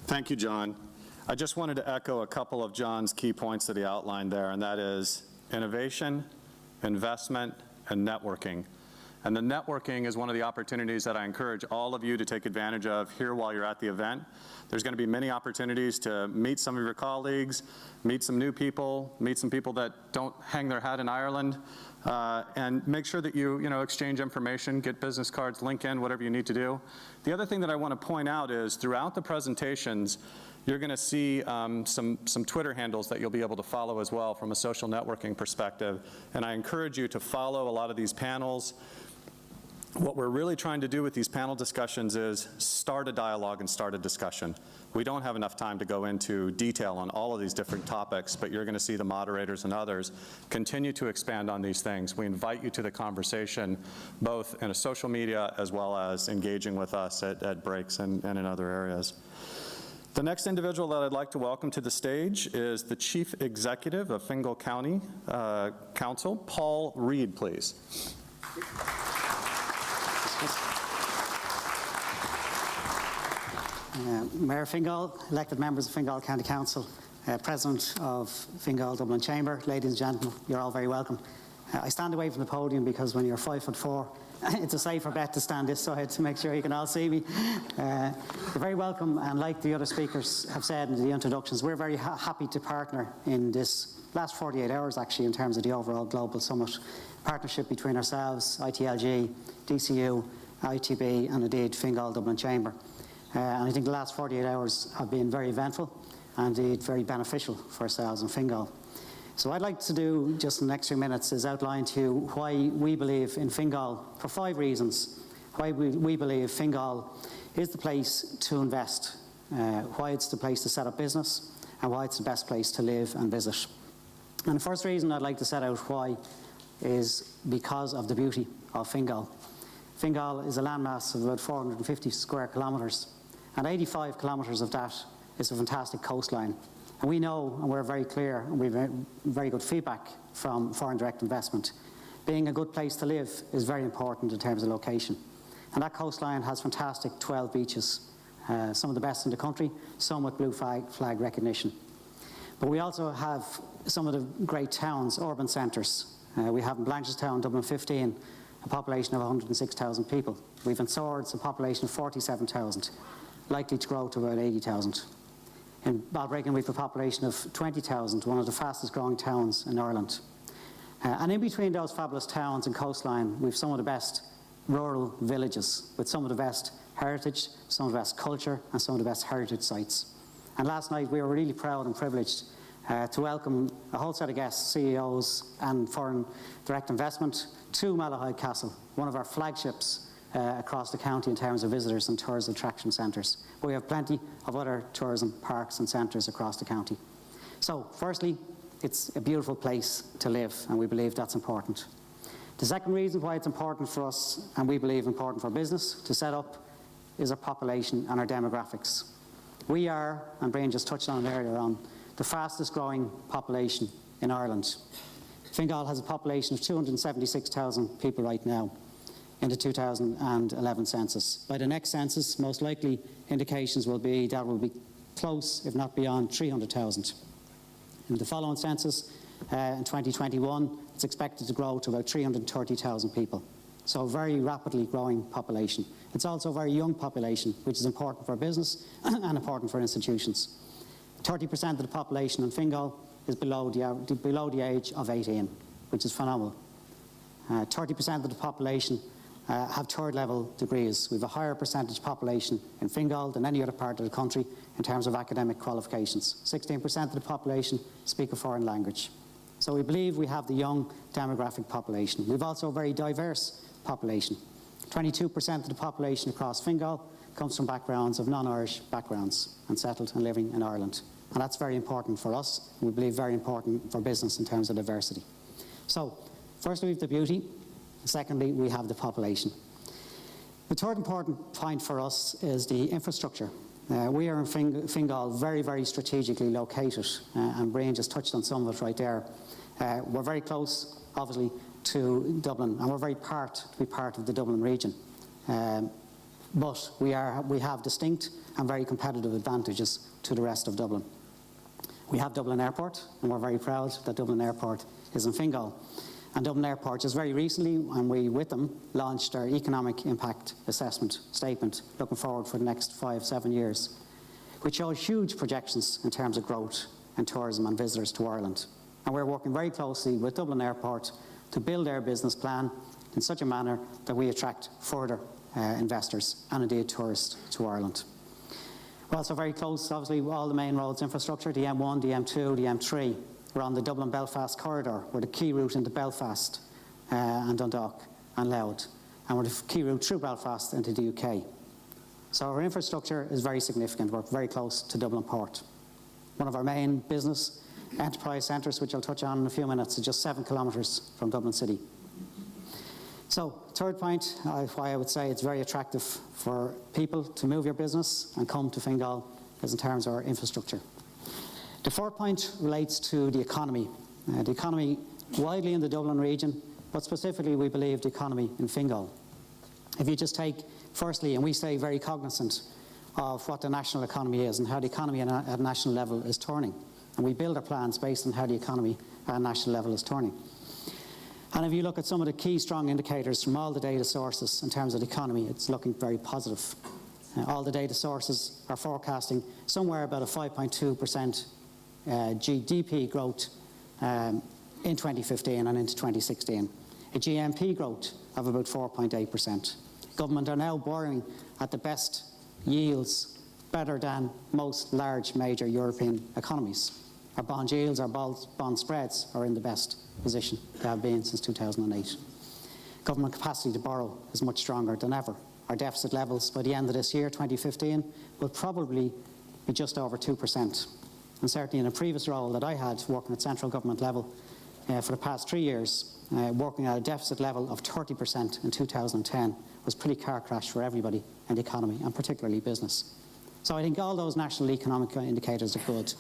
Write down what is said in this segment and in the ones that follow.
Thank you, John. I just wanted to echo a couple of John's key points that he outlined there, and that is innovation, investment, and networking. And the networking is one of the opportunities that I encourage all of you to take advantage of here while you're at the event. There's going to be many opportunities to meet some of your colleagues, meet some new people, meet some people that don't hang their hat in Ireland, and make sure that you exchange information, get business cards, link in, whatever you need to do. The other thing that I want to point out is throughout the presentations, you're going to see some Twitter handles that you'll be able to follow as well from a social networking perspective. And I encourage you to follow a lot of these panels. What we're really trying to do with these panel discussions is start a dialogue and start a discussion. We don't have enough time to go into detail on all of these different topics, but you're going to see the moderators and others continue to expand on these things. We invite you to the conversation, both in a social media as well as engaging with us at breaks and in other areas. The next individual that I'd like to welcome to the stage is the Chief Executive of Fingal County Council, Paul Reid, please. Mayor Fingal, elected members of Fingal County Council, President of Fingal Dublin Chamber, ladies and gentlemen, you're all very welcome. I stand away from the podium because when you're 5'4", it's a safer bet to stand this side to make sure you can all see me. You're very welcome, and like the other speakers have said in the introductions, we're very happy to partner in this last 48 hours actually in terms of the overall Global Summit partnership between ourselves, ITLG, DCU, ITB and indeed Fingal Dublin Chamber. And I think the last 48 hours have been very eventful and indeed very beneficial for ourselves in Fingal. So what I'd like to do just in the next few minutes is outline to you why we believe in Fingal, for 5 reasons, why we believe Fingal is the place to invest, why it's the place to set up business, and why it's the best place to live and visit. And the first reason I'd like to set out why is because of the beauty of Fingal. Fingal is a landmass of about 450 square kilometres, and 85 kilometres of that is a fantastic coastline. And we know, and we're very clear, and we've very good feedback from foreign direct investment, being a good place to live is very important in terms of location. And that coastline has fantastic 12 beaches, some of the best in the country, some with blue flag recognition. But we also have some of the great towns, urban centres. We have in Blanchardstown, Dublin 15, a population of 106,000 people. We've in Swords a population of 47,000, likely to grow to about 80,000. In Balbriggan we have a population of 20,000, one of the fastest growing towns in Ireland. And in between those fabulous towns and coastline, we have some of the best rural villages with some of the best heritage, some of the best culture and some of the best heritage sites. And last night we were really proud and privileged to welcome a whole set of guests, CEOs and foreign direct investment to Malahide Castle, one of our flagships across the county in terms of visitors and tourist attraction centres. But we have plenty of other tourism parks and centres across the county. So firstly, it's a beautiful place to live, and we believe that's important. The second reason why it's important for us, and we believe important for business to set up, is our population and our demographics. We are, and Brian just touched on it earlier on, the fastest growing population in Ireland. Fingal has a population of 276,000 people right now in the 2011 census. By the next census, most likely indications will be that will be close, if not beyond, 300,000. In the following census, in 2021, it's expected to grow to about 330,000 people. So a very rapidly growing population. It's also a very young population, which is important for business and important for institutions. 30% of the population in Fingal is below the age of 18, which is phenomenal. 30% of the population have third-level degrees. We have a higher percentage population in Fingal than any other part of the country in terms of academic qualifications. 16% of the population speak a foreign language. So we believe we have the young demographic population. We've also a very diverse population. 22% of the population across Fingal comes from backgrounds of non-Irish backgrounds and settled and living in Ireland. And that's very important for us. We believe very important for business in terms of diversity. So, firstly, we have the beauty. Secondly, we have the population. The third important point for us is the infrastructure. We are in Fingal very, very strategically located, and Brian just touched on some of it right there. We're very close, obviously, to Dublin, and we're very to be part of the Dublin region. but we have distinct and very competitive advantages to the rest of Dublin. We have Dublin Airport, and we're very proud that Dublin Airport is in Fingal. And Dublin Airport just very recently, and we with them, launched our economic impact assessment statement, looking forward for the next 5-7 years, which shows huge projections in terms of growth in tourism and visitors to Ireland. And we're working very closely with Dublin Airport to build our business plan in such a manner that we attract further investors and indeed tourists to Ireland. We're also very close, obviously, with all the main roads infrastructure, the M1, the M2, the M3. We're on the Dublin-Belfast corridor. We're the key route into Belfast and Dundalk and Louth. And we're the key route through Belfast into the UK. So our infrastructure is very significant. We're very close to Dublin Port. One of our main business enterprise centres, which I'll touch on in a few minutes, is just 7 kilometres from Dublin City. So, third point, why I would say it's very attractive for people to move your business and come to Fingal is in terms of our infrastructure. The fourth point relates to the economy. The economy widely in the Dublin region, but specifically we believe the economy in Fingal. If you just take, firstly, and we stay very cognizant of what the national economy is and how the economy at a national level is turning. And we build our plans based on how the economy at a national level is turning. And if you look at some of the key strong indicators from all the data sources in terms of the economy, it's looking very positive. All the data sources are forecasting somewhere about a 5.2% GDP growth in 2015 and into 2016. A GNP growth of about 4.8%. Government are now borrowing at the best yields, better than most large major European economies. Our bond yields, our bond spreads are in the best position they have been since 2008. Government capacity to borrow is much stronger than ever. Our deficit levels by the end of this year, 2015, will probably be just over 2%. And certainly in a previous role that I had working at central government level for the past 3 years, working at a deficit level of 30% in 2010 was pretty car crash for everybody in the economy, and particularly business. So I think all those national economic indicators are good.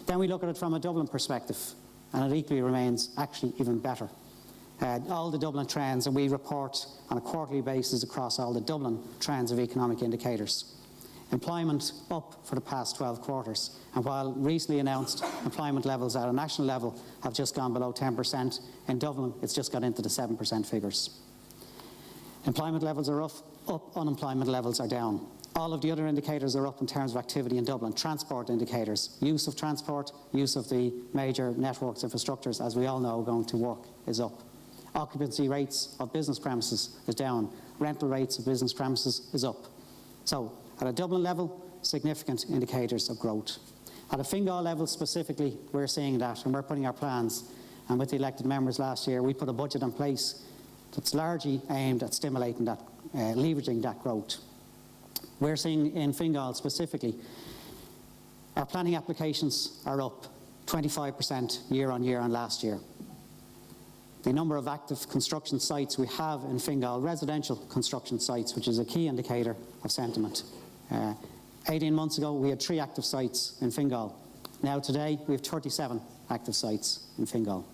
Then we look at it from a Dublin perspective, and it equally remains actually even better. All the Dublin trends, and we report on a quarterly basis across all the Dublin trends of economic indicators. Employment up for the past 12 quarters, and while recently announced employment levels at a national level have just gone below 10%, in Dublin it's just got into the 7% figures. Employment levels are up, unemployment levels are down. All of the other indicators are up in terms of activity in Dublin. Transport indicators, use of transport, use of the major networks infrastructures, as we all know, going to work is up. Occupancy rates of business premises is down. Rental rates of business premises is up. So, at a Dublin level, significant indicators of growth. At a Fingal level specifically, we're seeing that, and we're putting our plans. And with the elected members last year, we put a budget in place that's largely aimed at stimulating that, leveraging that growth. We're seeing in Fingal specifically, our planning applications are up 25% year on year on last year. The number of active construction sites we have in Fingal, residential construction sites, which is a key indicator of sentiment. 18 months ago, we had 3 active sites in Fingal. Now today, we have 37 active sites in Fingal.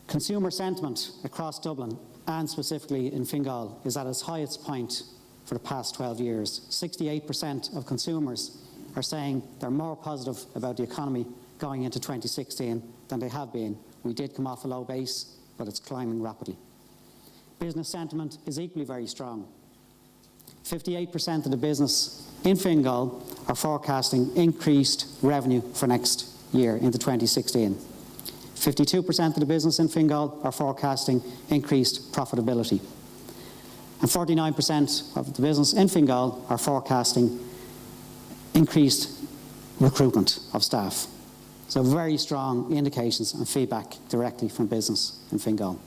Consumer sentiment across Dublin, and specifically in Fingal, is at its highest point for the past 12 years. 68% of consumers are saying they're more positive about the economy going into 2016 than they have been. We did come off a low base, but it's climbing rapidly. Business sentiment is equally very strong. 58% of the business in Fingal are forecasting increased revenue for next year into 2016. 52% of the business in Fingal are forecasting increased profitability. And 49% of the business in Fingal are forecasting increased recruitment of staff. So very strong indications and feedback directly from business in Fingal.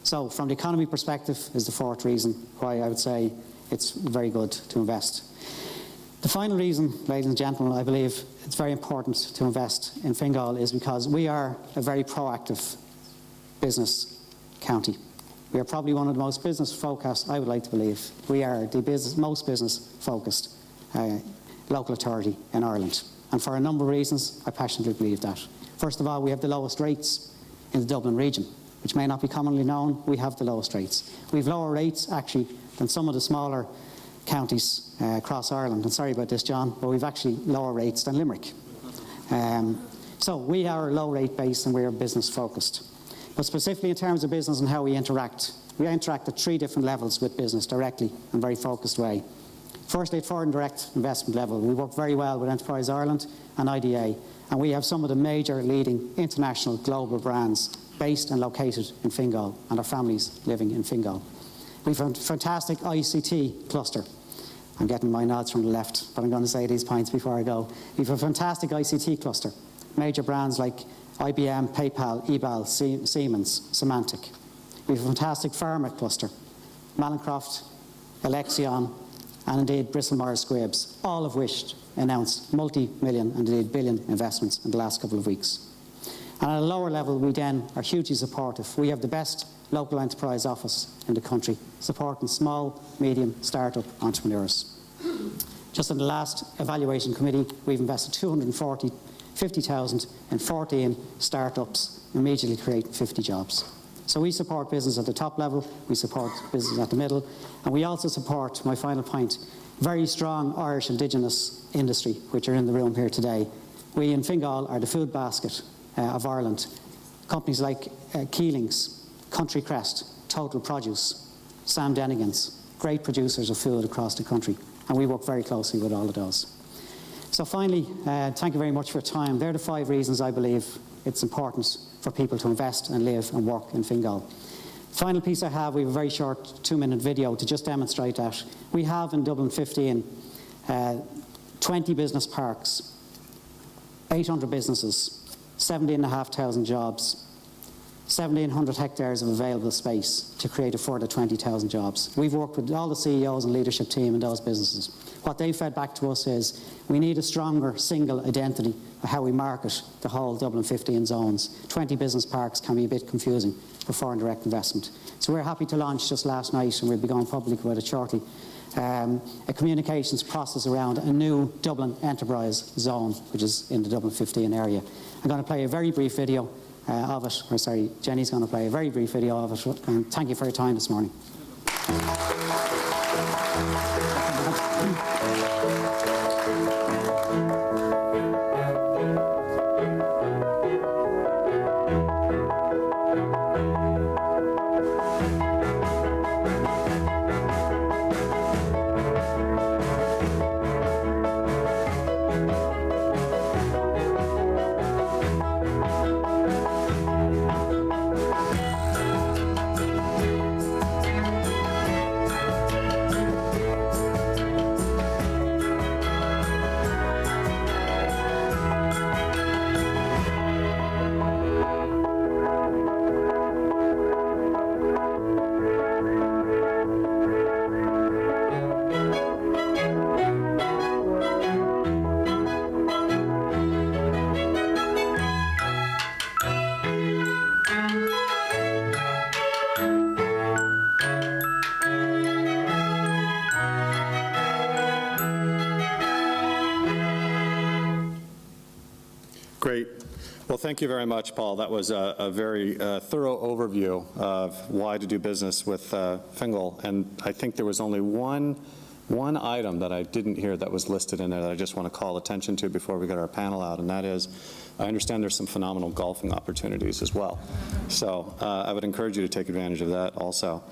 So from the economy perspective is the fourth reason why I would say it's very good to invest. The final reason, ladies and gentlemen, I believe it's very important to invest in Fingal is because we are a very proactive business county. We are probably one of the most business-focused, I would like to believe. We are the most business-focused local authority in Ireland. And for a number of reasons, I passionately believe that. First of all, we have the lowest rates in the Dublin region, which may not be commonly known. We have the lowest rates. We have lower rates, actually, than some of the smaller counties across Ireland. And sorry about this, John, but we've actually lower rates than Limerick. So we are low rate based and we are business focused. But specifically in terms of business and how we interact at 3 different levels with business directly in a very focused way. Firstly, at foreign direct investment level, we work very well with Enterprise Ireland and IDA, and we have some of the major leading international global brands based and located in Fingal, and our families living in Fingal. We've a fantastic ICT cluster. I'm getting my nods from the left, but I'm going to say these points before I go. We've a fantastic ICT cluster. Major brands like IBM, PayPal, eBay, Siemens, Symantec. We have a fantastic pharma cluster. Mallinckrodt, Alexion, and indeed Bristol-Myers Squibb, all of which announced multi-million and indeed billion investments in the last couple of weeks. And at a lower level, we then are hugely supportive. We have the best local enterprise office in the country, supporting small, medium, start-up entrepreneurs. Just in the last evaluation committee, we've invested $250,000 in 14 start-ups, immediately creating 50 jobs. So we support business at the top level, we support business at the middle, and we also support, my final point, very strong Irish Indigenous industry, which are in the room here today. We in Fingal are the food basket of Ireland. Companies like Keelings, Country Crest, Total Produce, Sam Dennigan's, great producers of food across the country, and we work very closely with all of those. So finally, thank you very much for your time. They're the 5 reasons I believe it's important for people to invest and live and work in Fingal. Final piece I have, we have a very short 2-minute video to just demonstrate that. We have in Dublin 15, 20 business parks, 800 businesses, 17,500 jobs, 1,700 hectares of available space to create a further 20,000 jobs. We've worked with all the CEOs and leadership team in those businesses. What they fed back to us is we need a stronger single identity of how we market the whole Dublin 15 zones. 20 business parks can be a bit confusing for foreign direct investment. So we're happy to launch just last night, and we'll be going public with it shortly, a communications process around a new Dublin enterprise zone, which is in the Dublin 15 area. I'm going to play a very brief video of it, or sorry, Jenny's going to play a very brief video of it, and thank you for your time this morning. Great. Well, thank you very much, Paul. That was a very thorough overview of why to do business with Fingal. And I think there was only one item that I didn't hear that was listed in there that I just want to call attention to before we get our panel out, and that is, I understand there's some phenomenal golfing opportunities as well. So I would encourage you to take advantage of that also.